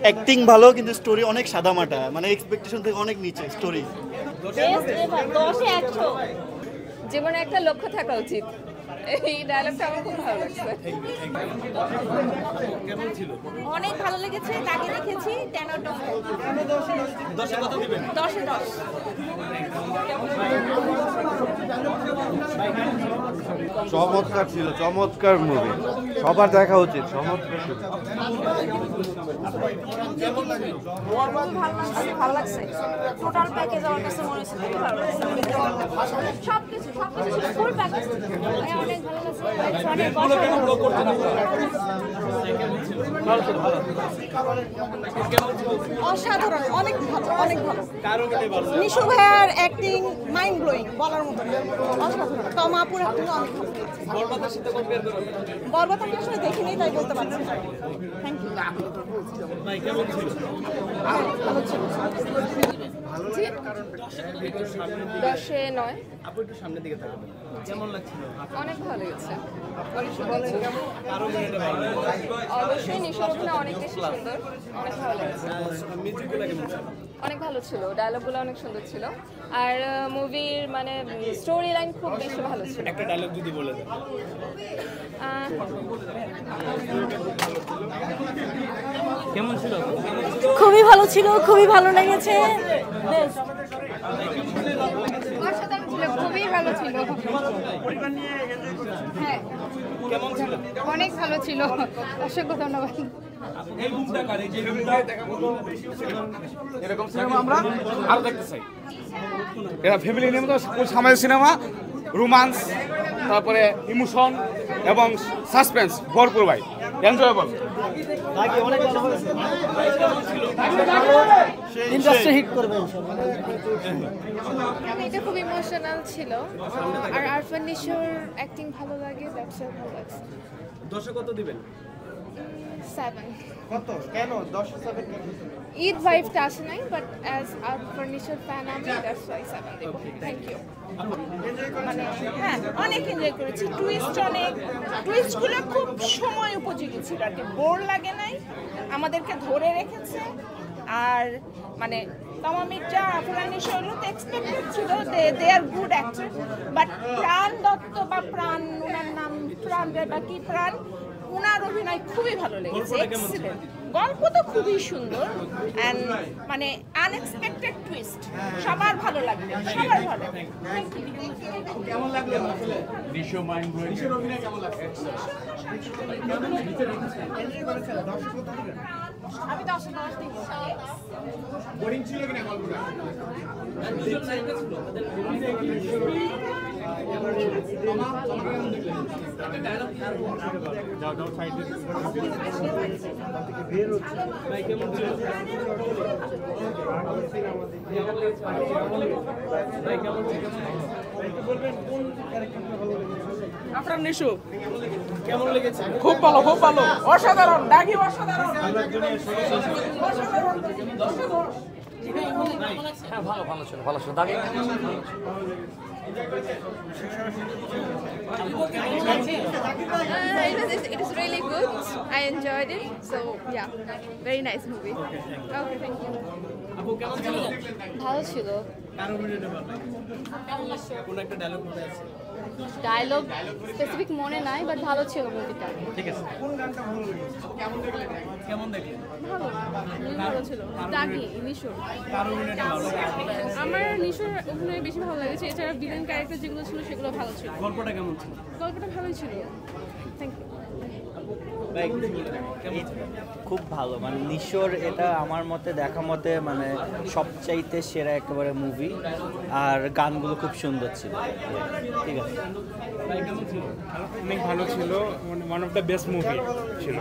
Acting ভালো কিন্তু story অনেক সাদামাটা, মানে এক্সপেকটেশন থেকে অনেক নিচে স্টোরি। জীবনে একটা লক্ষ্য থাকা উচিত, এই ডায়লগটা আমার খুব ভালো লাগছে। অনেক ভালো লেগেছে, তাকে দেখেছি 10 আউট অফ 10 কত দিবেন? 10 এ 10। চমৎকার ছিল, চমৎকার মুভি, সবার দেখা উচিত। চমৎকার ভালো লাগছে, টোটাল প্যাকেজ আমার কাছে মনে হচ্ছে খুব ভালো লাগছে। সবকিছু ফুল প্যাকেজ অনেক ভালো লাগছে। অসাধারণ, অনেক ভালো, অনেক ভালো। নিশু ভাইয়ার অ্যাক্টিং মাইন্ড ব্লোয়িং, বলার মতো না। অসাধারণ। তমা আপুর অ্যাক্টিং অনেক ভালো। বরবাদের সাথে কম্পেয়ার করুন। বরবাদ আমি আসলে দেখিনি, তাই বলতে পারছি না। Thank you. ভাই কেমন ছিল? ভালো ছিল। জি 10 এ 9। আপু একটু সামনের দিকে তাকাবেন, কেমন লাগছিল? অনেক ভালো লেগেছে, অবশ্যই নিশোর অভিনয় অনেক বেশি সুন্দর, অনেক ভালো লেগেছে। মিউজিকগুলো কেমন ছিল? অনেক ভালো ছিল, ডায়লগগুলো অনেক সুন্দর ছিল, আর মুভির মানে স্টোরি লাইন খুব বেশি ভালো ছিল। একটা ডায়লগ যদি বলে দেন। কেমন ছিল? খুবই ভালো ছিল, খুবই ভালো লেগেছে। অসাধারণ ছিল, খুবই ভালো ছিল। হ্যাঁ কেমন ছিল? অনেক ভালো ছিল, অসংখ্য ধন্যবাদ। এই রুমটা কার, এই যে রুমটা এরকম সিনেমা আমরা আরো দেখতে চাই। এরা ফ্যামিলি নিয়ে তো সামাজিক সিনেমা, রোমান্স, তারপরে ইমোশন এবং সাসপেন্স ভরপুর ভাই, এনজয়েবল। ইন্ডাস্ট্রি হিট করবে। এটা খুব ইমোশনাল ছিল, আর আরফান নিশোর অ্যাক্টিং ভালো লাগে, ব্যবসা ভালো লাগছে। 10 কত দিবেন? 7। কত কেন 10 7 কেন? ঈদ ভাইবটা আসে নাই, বাট অ্যাজ আরফান নিশোর ফ্যান আমি, দ্যাটস ওয়াই 7 দেব। Thank you. মানে হ্যাঁ, অনেক এনজয় করেছি। টুইস্টগুলো খুব সময় উপযোগী ছিল আর কি, বোর লাগে নাই, আমাদেরকে ধরে রেখেছে। আর মানে তমা মির্জা, আফরান নিশো হলো তো এক্সপেক্টেড ছিল, দে আর গুড অ্যাক্টর, বাট প্রাণ দত্ত বা প্রাণ, ওনার নাম প্রাণ বা কি প্রাণ, ওনার অভিনয় খুবই ভালো লেগেছে, এক্সিলেন্ট। গল্প তো খুবই সুন্দর অ্যান্ড মানে আনএক্সপেক্টেড টুইস্ট, সবার ভালো লাগবে, সবার ভালো। কেমন লাগলো নিশো মাইন্ড ব্লোয়িং? নিশোর অভিনয় কেমন লাগছে? আমি 10 এ 10 দিই। বোরিং ছিল কিনা গল্পটা? দুজন নায়িকা ছিল, তাদের যাও যাও সাইডে বের হচ্ছে ভাই। কেমন ছিল ভাই? কেমন ছিল? বলবেন কোন ক্যারেক্টারটা ভালো লেগেছে? আপনার নিশু কেমন লেগেছে? খুব ভালো, খুব ভালো, অসাধারণ। ডাকি অসাধারণ, হ্যাঁ ভালো ভালো ছিল, ভালো ছিল। দাবি It was really good. I enjoyed it. So yeah, very nice movie. Okay, thank you. আপু কেমন ছিল? ভালো ছিল। কার অভিনয়টা ভালো? কোন একটা ডায়লগ মনে আছে? ডায়লগ স্পেসিফিক মনে নাই, বাট ভালো ছিল মুভিটা। ঠিক আছে। কোন গানটা ভালো লেগেছে? কেমন দেখলেন? ভালো ছিল। দাগি নিশোর। কার অভিনয়টা ভালো লেগেছে? আমার নিশোর অভিনয় বেশি ভালো লেগেছে, এছাড়া ভিলেন ক্যারেক্টার যেগুলো ছিল সেগুলো ভালো ছিল। গল্পটা কেমন ছিল? গল্পটা ভালোই ছিল। Thank you. ভাই কিছু বলে দেন, কেমন ছিল? খুব ভালো, মানে নিশোর এটা আমার মতে দেখা মতে মানে সবচাইতে সেরা একেবারে মুভি, আর গানগুলো খুব সুন্দর ছিল। ঠিক আছে, ভাই কেমন ছিল? অনেক ভালো ছিল, one of the best movie ছিল।